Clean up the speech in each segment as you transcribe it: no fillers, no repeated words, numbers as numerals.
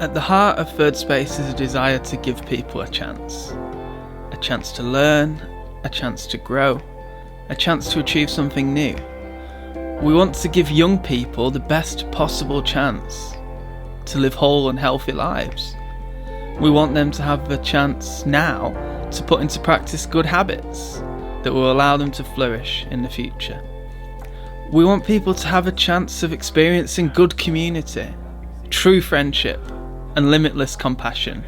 At the heart of Third Space is a desire to give people a chance to learn, a chance to grow, a chance to achieve something new. We want to give young people the best possible chance to live whole and healthy lives. We want them to have the chance now to put into practice good habits that will allow them to flourish in the future. We want people to have a chance of experiencing good community, true friendship, and limitless compassion.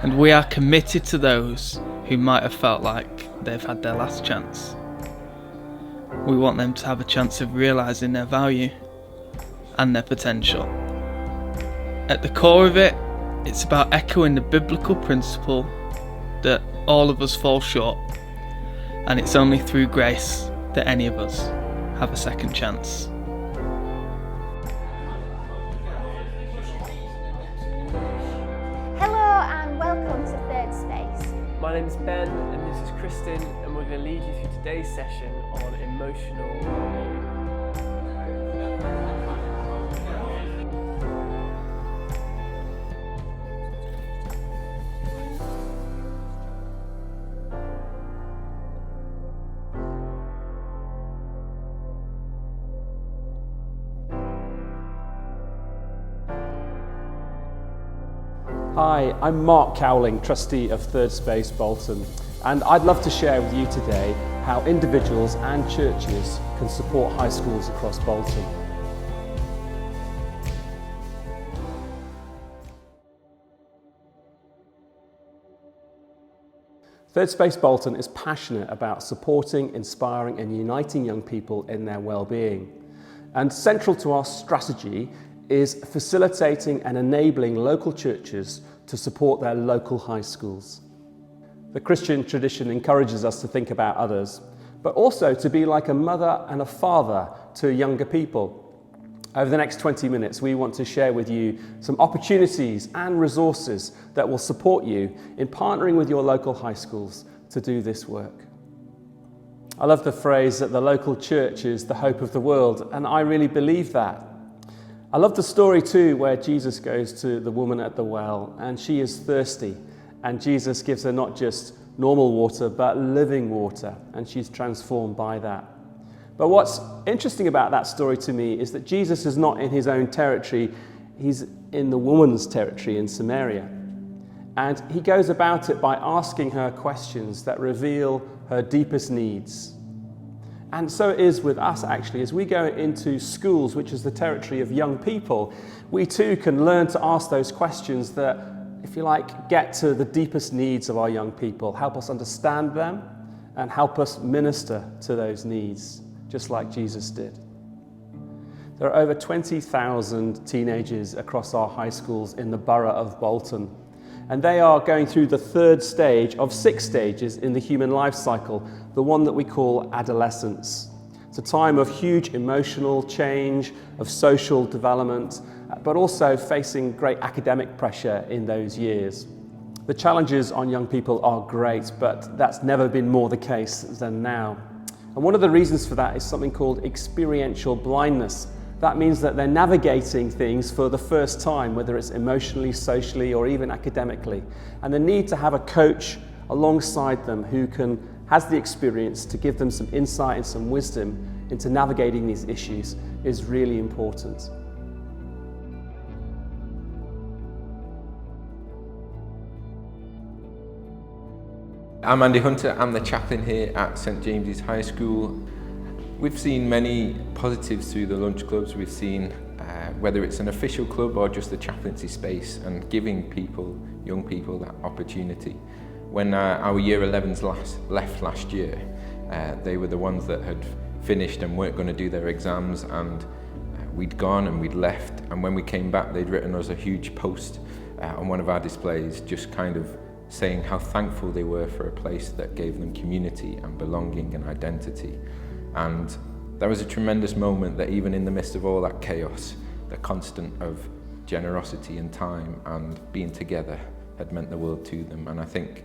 And we are committed to those who might have felt like they've had their last chance. We want them to have a chance of realising their value and their potential. At the core of it, it's about echoing the biblical principle that all of us fall short, and it's only through grace that any of us have a second chance. Hello and welcome to Third Space. My name is Ben and this is Kristen, and we're going to lead you through today's session on emotional well-being. Hi, I'm Mark Cowling, trustee of Third Space Bolton, and I'd love to share with you today how individuals and churches can support high schools across Bolton. Third Space Bolton is passionate about supporting, inspiring and uniting young people in their well-being. And central to our strategy is facilitating and enabling local churches to support their local high schools. The Christian tradition encourages us to think about others, but also to be like a mother and a father to younger people. Over the next 20 minutes, we want to share with you some opportunities and resources that will support you in partnering with your local high schools to do this work. I love the phrase that the local church is the hope of the world, and I really believe that. I love the story too where Jesus goes to the woman at the well and she is thirsty, and Jesus gives her not just normal water but living water, and she's transformed by that. But what's interesting about that story to me is that Jesus is not in his own territory, he's in the woman's territory in Samaria. And he goes about it by asking her questions that reveal her deepest needs. And so it is with us actually, as we go into schools, which is the territory of young people, we too can learn to ask those questions that, if you like, get to the deepest needs of our young people, help us understand them and help us minister to those needs, just like Jesus did. There are over 20,000 teenagers across our high schools in the borough of Bolton. And they are going through the third stage of 6 stages in the human life cycle, the one that we call adolescence. It's a time of huge emotional change, of social development, but also facing great academic pressure in those years. The challenges on young people are great, but that's never been more the case than now. And one of the reasons for that is something called experiential blindness. That means that they're navigating things for the first time, whether it's emotionally, socially, or even academically. And the need to have a coach alongside them who has the experience to give them some insight and some wisdom into navigating these issues is really important. I'm Andy Hunter, I'm the chaplain here at St James's High School. We've seen many positives through the lunch clubs. We've seen whether it's an official club or just a chaplaincy space, and giving young people that opportunity. When our year 11s left last year, they were the ones that had finished and weren't going to do their exams, and we'd gone and we'd left, and when we came back they'd written us a huge post on one of our displays, just kind of saying how thankful they were for a place that gave them community and belonging and identity. And that was a tremendous moment, that even in the midst of all that chaos, the constant of generosity and time and being together had meant the world to them. And I think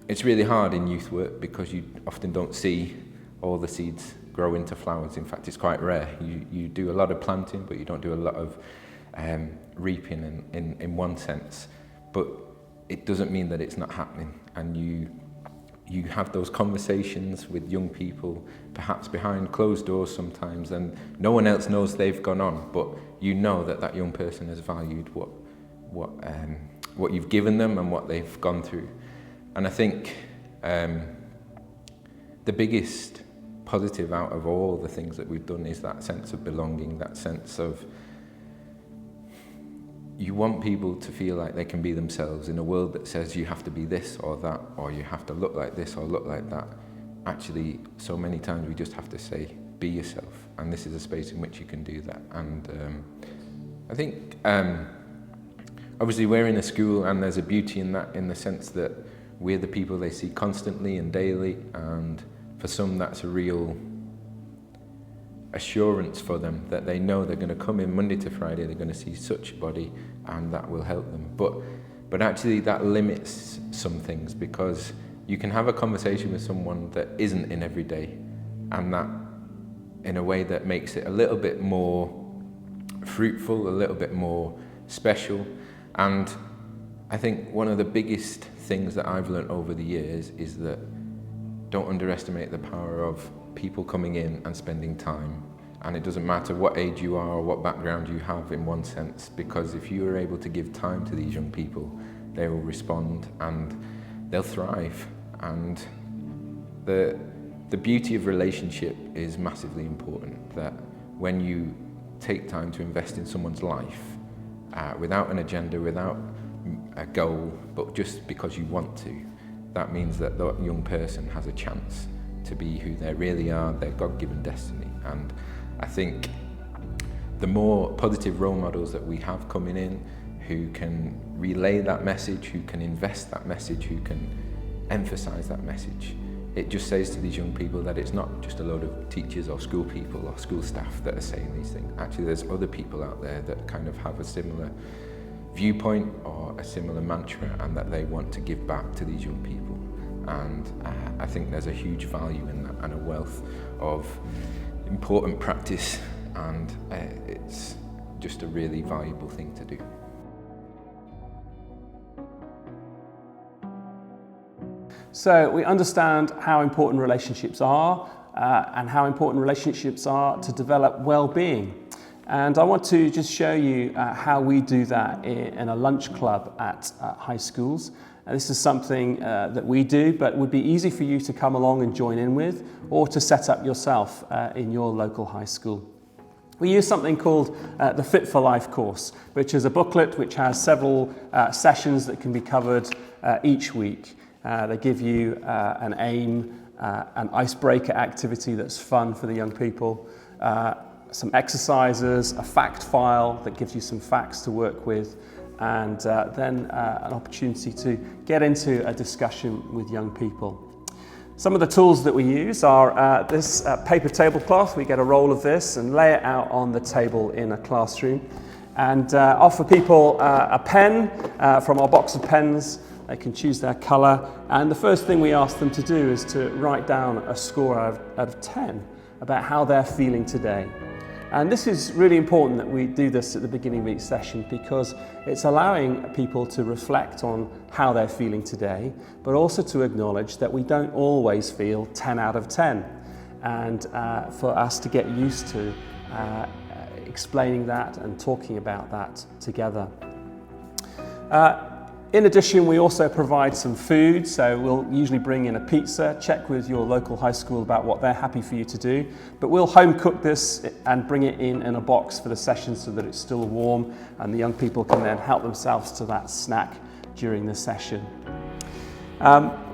it's really hard in youth work because you often don't see all the seeds grow into flowers. In fact, it's quite rare. You do a lot of planting, but you don't do a lot of reaping in one sense, but it doesn't mean that it's not happening. And you have those conversations with young people, perhaps behind closed doors sometimes, and no one else knows they've gone on, but you know that young person has valued what you've given them and what they've gone through. And I think the biggest positive out of all the things that we've done is that sense of belonging, that sense of you want people to feel like they can be themselves in a world that says you have to be this or that, or you have to look like this or look like that. Actually, so many times we just have to say, be yourself, and this is a space in which you can do that. And I think obviously we're in a school, and there's a beauty in that, in the sense that we're the people they see constantly and daily, and for some that's a real assurance for them that they know they're going to come in Monday to Friday, they're going to see such a body, and that will help them. But actually that limits some things, because you can have a conversation with someone that isn't in every day, and that in a way that makes it a little bit more fruitful, a little bit more special. And I think one of the biggest things that I've learned over the years is that don't underestimate the power of people coming in and spending time. And it doesn't matter what age you are or what background you have in one sense, because if you are able to give time to these young people, they will respond and they'll thrive. And the beauty of relationship is massively important, that when you take time to invest in someone's life, without an agenda, without a goal, but just because you want to, that means that that young person has a chance to be who they really are, their God-given destiny. And I think the more positive role models that we have coming in, who can relay that message, who can invest that message, who can emphasize that message, it just says to these young people that it's not just a load of teachers or school people or school staff that are saying these things. Actually, there's other people out there that kind of have a similar viewpoint or a similar mantra, and that they want to give back to these young people. And I think there's a huge value in that, and a wealth of important practice, and it's just a really valuable thing to do. So we understand how important relationships are, and how important relationships are to develop well-being. And I want to just show you how we do that in a lunch club at high schools. And this is something that we do, but would be easy for you to come along and join in with, or to set up yourself in your local high school. We use something called the Fit for Life course, which is a booklet which has several sessions that can be covered each week. They give you an aim, an icebreaker activity that's fun for the young people, some exercises, a fact file that gives you some facts to work with, and then an opportunity to get into a discussion with young people. Some of the tools that we use are this paper tablecloth. We get a roll of this and lay it out on the table in a classroom, and offer people a pen from our box of pens. They can choose their colour, and the first thing we ask them to do is to write down a score out of 10 about how they're feeling today. And this is really important that we do this at the beginning of each session, because it's allowing people to reflect on how they're feeling today, but also to acknowledge that we don't always feel 10 out of 10, and for us to get used to explaining that and talking about that together. In addition, we also provide some food, so we'll usually bring in a pizza, check with your local high school about what they're happy for you to do, but we'll home cook this and bring it in a box for the session so that it's still warm, and the young people can then help themselves to that snack during the session.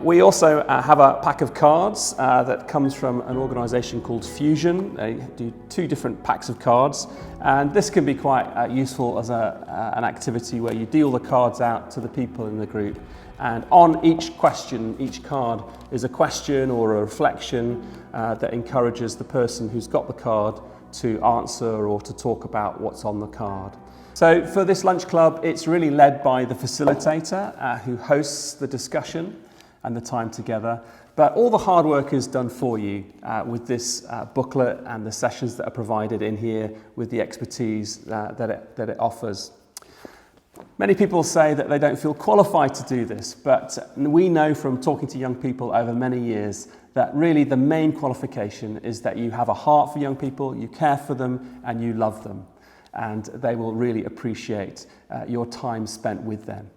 We also have a pack of cards that comes from an organisation called Fusion. They do 2 different packs of cards, and this can be quite useful as an activity where you deal the cards out to the people in the group, and on each question, each card is a question or a reflection that encourages the person who's got the card to answer or to talk about what's on the card. So for this lunch club, it's really led by the facilitator who hosts the discussion and the time together. But all the hard work is done for you with this booklet and the sessions that are provided in here with the expertise that it offers. Many people say that they don't feel qualified to do this, but we know from talking to young people over many years that really the main qualification is that you have a heart for young people, you care for them, and you love them. And they will really appreciate your time spent with them.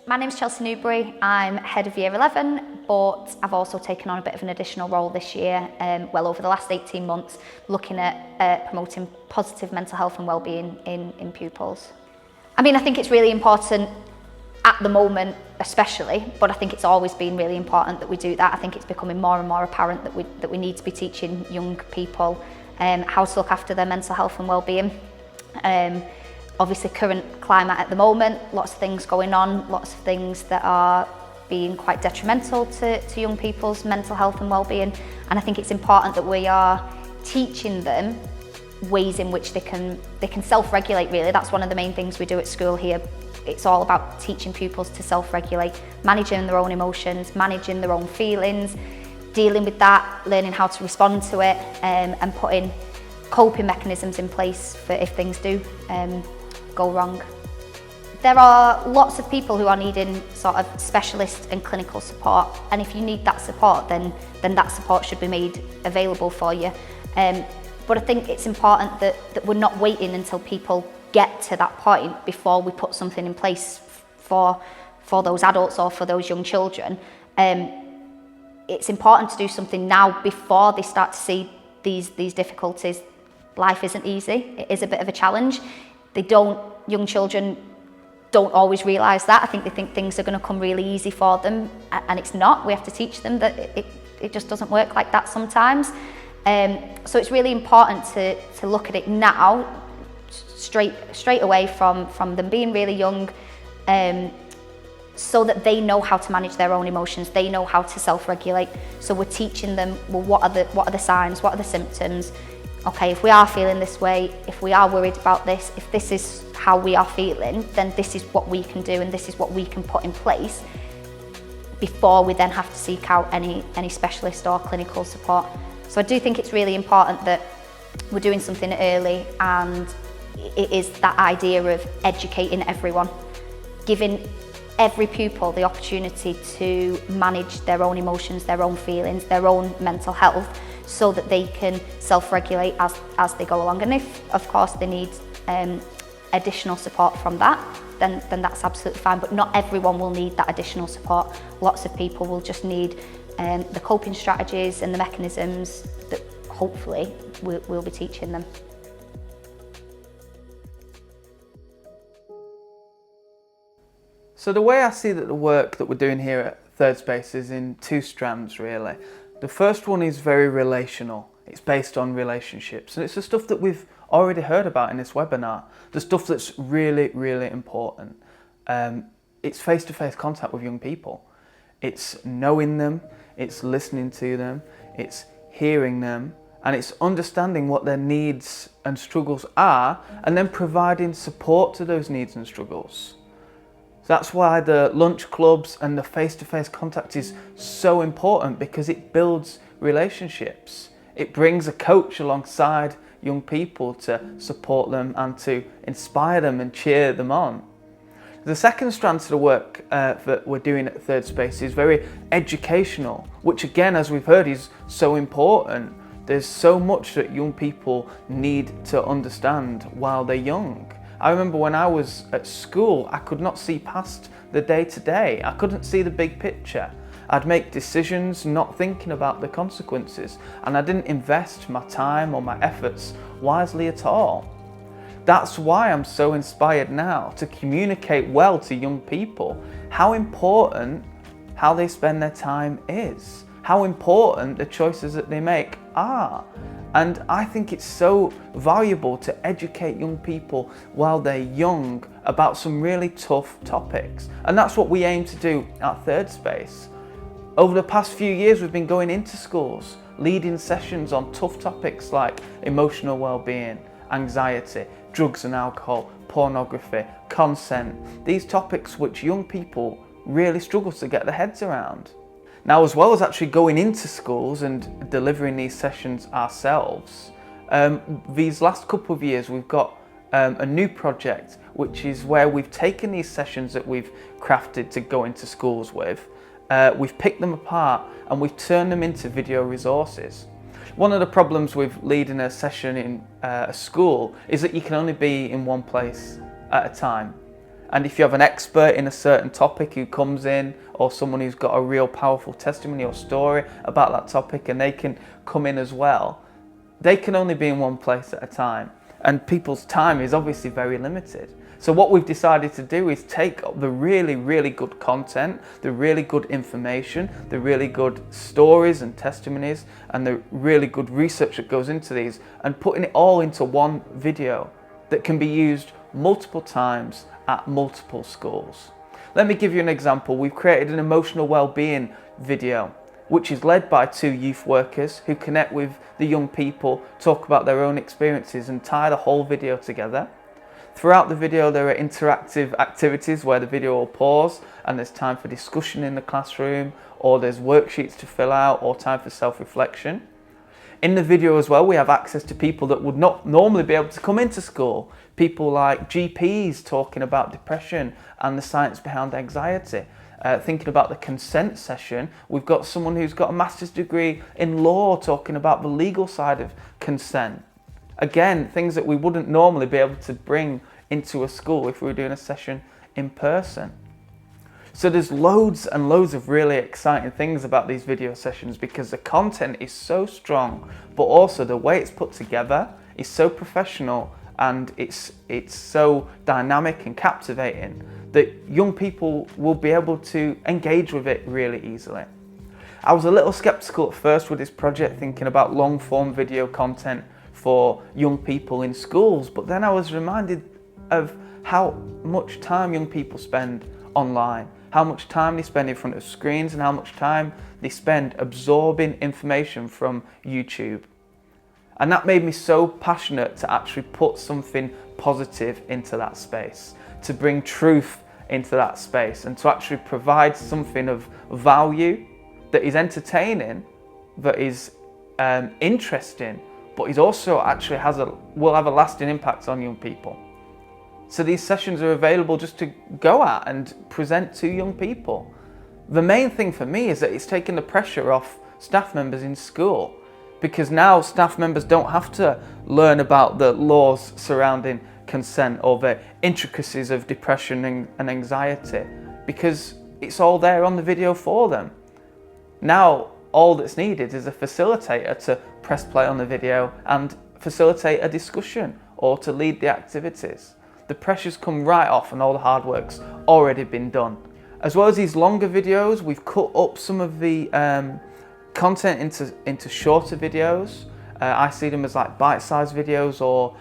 My name's Chelsea Newbury. I'm head of Year 11, but I've also taken on a bit of an additional role this year, over the last 18 months, looking at promoting positive mental health and wellbeing in pupils. I mean, I think it's really important at the moment, especially, but I think it's always been really important that we do that. I think it's becoming more and more apparent that we need to be teaching young people how to look after their mental health and wellbeing. Obviously, current climate at the moment, lots of things going on, lots of things that are being quite detrimental to young people's mental health and wellbeing. And I think it's important that we are teaching them ways in which they can self-regulate, really. That's one of the main things we do at school here. It's all about teaching pupils to self-regulate, managing their own emotions, managing their own feelings, dealing with that, learning how to respond to it, and putting coping mechanisms in place for if things do go wrong. There are lots of people who are needing sort of specialist and clinical support, and if you need that support, then that support should be made available for you. But I think it's important that we're not waiting until people get to that point before we put something in place for those adults or for those young children. It's important to do something now before they start to see these difficulties. Life isn't easy. It is a bit of a challenge. Young children don't always realise that. I think they think things are going to come really easy for them, and it's not. We have to teach them that it just doesn't work like that sometimes. So it's really important to look at it now, straight away from them being really young, so that they know how to manage their own emotions. They know how to self-regulate. So we're teaching them, well, what are the signs, what are the symptoms? Okay, if we are feeling this way, if we are worried about this, if this is how we are feeling, then this is what we can do and this is what we can put in place before we then have to seek out any specialist or clinical support. So I do think it's really important that we're doing something early, and it is that idea of educating everyone, giving every pupil the opportunity to manage their own emotions, their own feelings, their own mental health, so that they can self-regulate as they go along. And if, of course, they need additional support from that, then that's absolutely fine. But not everyone will need that additional support. Lots of people will just need the coping strategies and the mechanisms that hopefully we'll be teaching them. So the way I see that the work that we're doing here at Third Space is in two strands, really. The first one is very relational. It's based on relationships, and it's the stuff that we've already heard about in this webinar, the stuff that's really, really important. It's face-to-face contact with young people. It's knowing them, it's listening to them, it's hearing them, and it's understanding what their needs and struggles are, and then providing support to those needs and struggles. That's why the lunch clubs and the face-to-face contact is so important, because it builds relationships. It brings a coach alongside young people to support them and to inspire them and cheer them on. The second strand to the work that we're doing at Third Space is very educational, which again, as we've heard, is so important. There's so much that young people need to understand while they're young. I remember when I was at school, I could not see past the day-to-day. I couldn't see the big picture. I'd make decisions not thinking about the consequences, and I didn't invest my time or my efforts wisely at all. That's why I'm so inspired now to communicate well to young people how important how they spend their time is, how important the choices that they make are. And I think it's so valuable to educate young people while they're young about some really tough topics. And that's what we aim to do at Third Space. Over the past few years, we've been going into schools, leading sessions on tough topics like emotional well-being, anxiety, drugs and alcohol, pornography, consent, these topics which young people really struggle to get their heads around. Now, as well as actually going into schools and delivering these sessions ourselves, these last couple of years we've got a new project, which is where we've taken these sessions that we've crafted to go into schools with, we've picked them apart and we've turned them into video resources. One of the problems with leading a session in a school is that you can only be in one place at a time. And if you have an expert in a certain topic who comes in, or someone who's got a real powerful testimony or story about that topic and they can come in as well, they can only be in one place at a time. And people's time is obviously very limited. So what we've decided to do is take the really, really good content, the really good information, the really good stories and testimonies, and the really good research that goes into these, and putting it all into one video that can be used multiple times at multiple schools. Let me give you an example. We've created an emotional well-being video, which is led by 2 youth workers who connect with the young people, talk about their own experiences and tie the whole video together. Throughout the video there are interactive activities where the video will pause and there's time for discussion in the classroom, or there's worksheets to fill out, or time for self-reflection. In the video as well, we have access to people that would not normally be able to come into school. People like GPs talking about depression and the science behind anxiety. Thinking about the consent session, we've got someone who's got a master's degree in law talking about the legal side of consent. Again, things that we wouldn't normally be able to bring into a school if we were doing a session in person. So there's loads and loads of really exciting things about these video sessions because the content is so strong, but also the way it's put together is so professional and it's so dynamic and captivating that young people will be able to engage with it really easily. I was a little skeptical at first with this project, thinking about long form video content for young people in schools, but then I was reminded of how much time young people spend online, how much time they spend in front of screens, and how much time they spend absorbing information from YouTube. And that made me so passionate to actually put something positive into that space, to bring truth into that space, and to actually provide something of value that is entertaining, that is interesting, but is also actually will have a lasting impact on young people. So these sessions are available just to go at and present to young people. The main thing for me is that it's taken the pressure off staff members in school, because now staff members don't have to learn about the laws surrounding consent or the intricacies of depression and anxiety, because it's all there on the video for them. Now all that's needed is a facilitator to press play on the video and facilitate a discussion or to lead the activities. The pressures come right off and all the hard work's already been done. As well as these longer videos, we've cut up some of the content into shorter videos. I see them as like bite-sized videos, or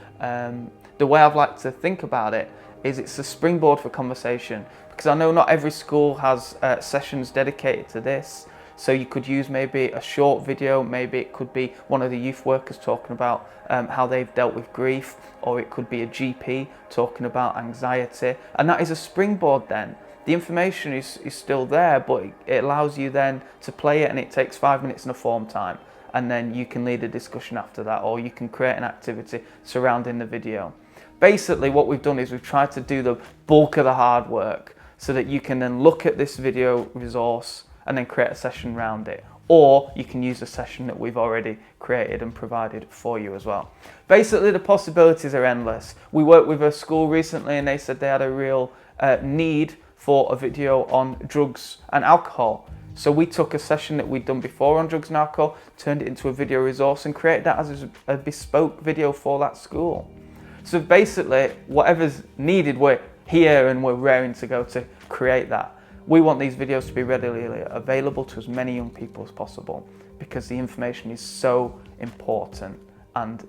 the way I've liked to think about it is it's a springboard for conversation, because I know not every school has sessions dedicated to this. So you could use maybe a short video, maybe it could be one of the youth workers talking about how they've dealt with grief, or it could be a GP talking about anxiety, and that is a springboard then. The information is still there, but it allows you then to play it, and it takes 5 minutes in a form time, and then you can lead a discussion after that, or you can create an activity surrounding the video. Basically what we've done is we've tried to do the bulk of the hard work so that you can then look at this video resource and then create a session around it. Or you can use a session that we've already created and provided for you as well. Basically the possibilities are endless. We worked with a school recently and they said they had a real need for a video on drugs and alcohol. So we took a session that we'd done before on drugs and alcohol, turned it into a video resource and created that as a bespoke video for that school. So basically whatever's needed, we're here and we're raring to go to create that. We want these videos to be readily available to as many young people as possible, because the information is so important. And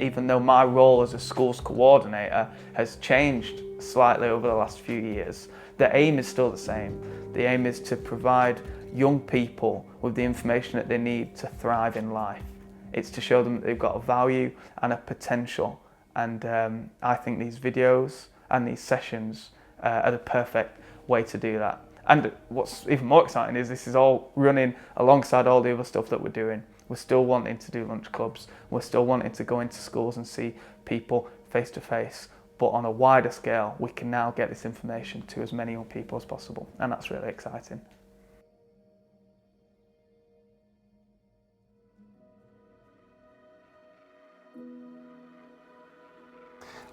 even though my role as a schools coordinator has changed slightly over the last few years, the aim is still the same. The aim is to provide young people with the information that they need to thrive in life. It's to show them that they've got a value and a potential, And I think these videos and these sessions are the perfect way to do that. And what's even more exciting is this is all running alongside all the other stuff that we're doing. We're still wanting to do lunch clubs. We're still wanting to go into schools and see people face to face. But on a wider scale, we can now get this information to as many young people as possible. And that's really exciting.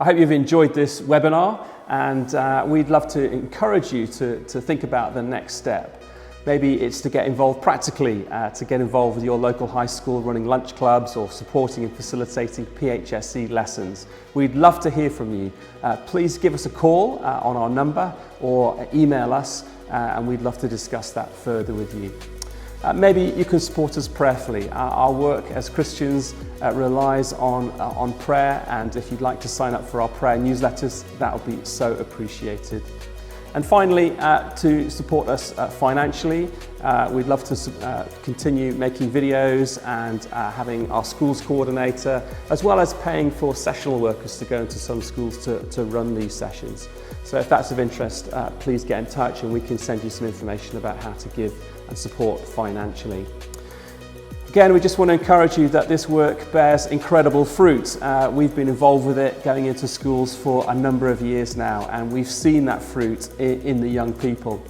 I hope you've enjoyed this webinar, and we'd love to encourage you to think about the next step. Maybe it's to get involved practically, to get involved with your local high school running lunch clubs or supporting and facilitating PHSE lessons. We'd love to hear from you. Please give us a call on our number or email us, and we'd love to discuss that further with you. Maybe you can support us prayerfully. Our work as Christians relies on prayer, and if you'd like to sign up for our prayer newsletters, that would be so appreciated. And finally, to support us financially, we'd love to continue making videos and having our schools coordinator, as well as paying for sessional workers to go into some schools to run these sessions. So if that's of interest, please get in touch and we can send you some information about how to give and support financially. Again, we just want to encourage you that this work bears incredible fruit. We've been involved with it going into schools for a number of years now, and we've seen that fruit in the young people.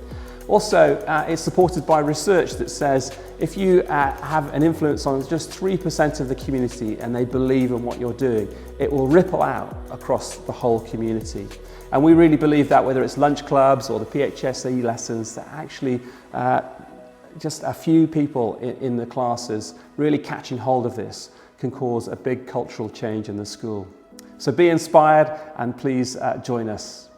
Also, it's supported by research that says if you have an influence on just 3% of the community and they believe in what you're doing, it will ripple out across the whole community. And we really believe that, whether it's lunch clubs or the PHSE lessons, that actually just a few people in the classes really catching hold of this can cause a big cultural change in the school. So be inspired and please join us.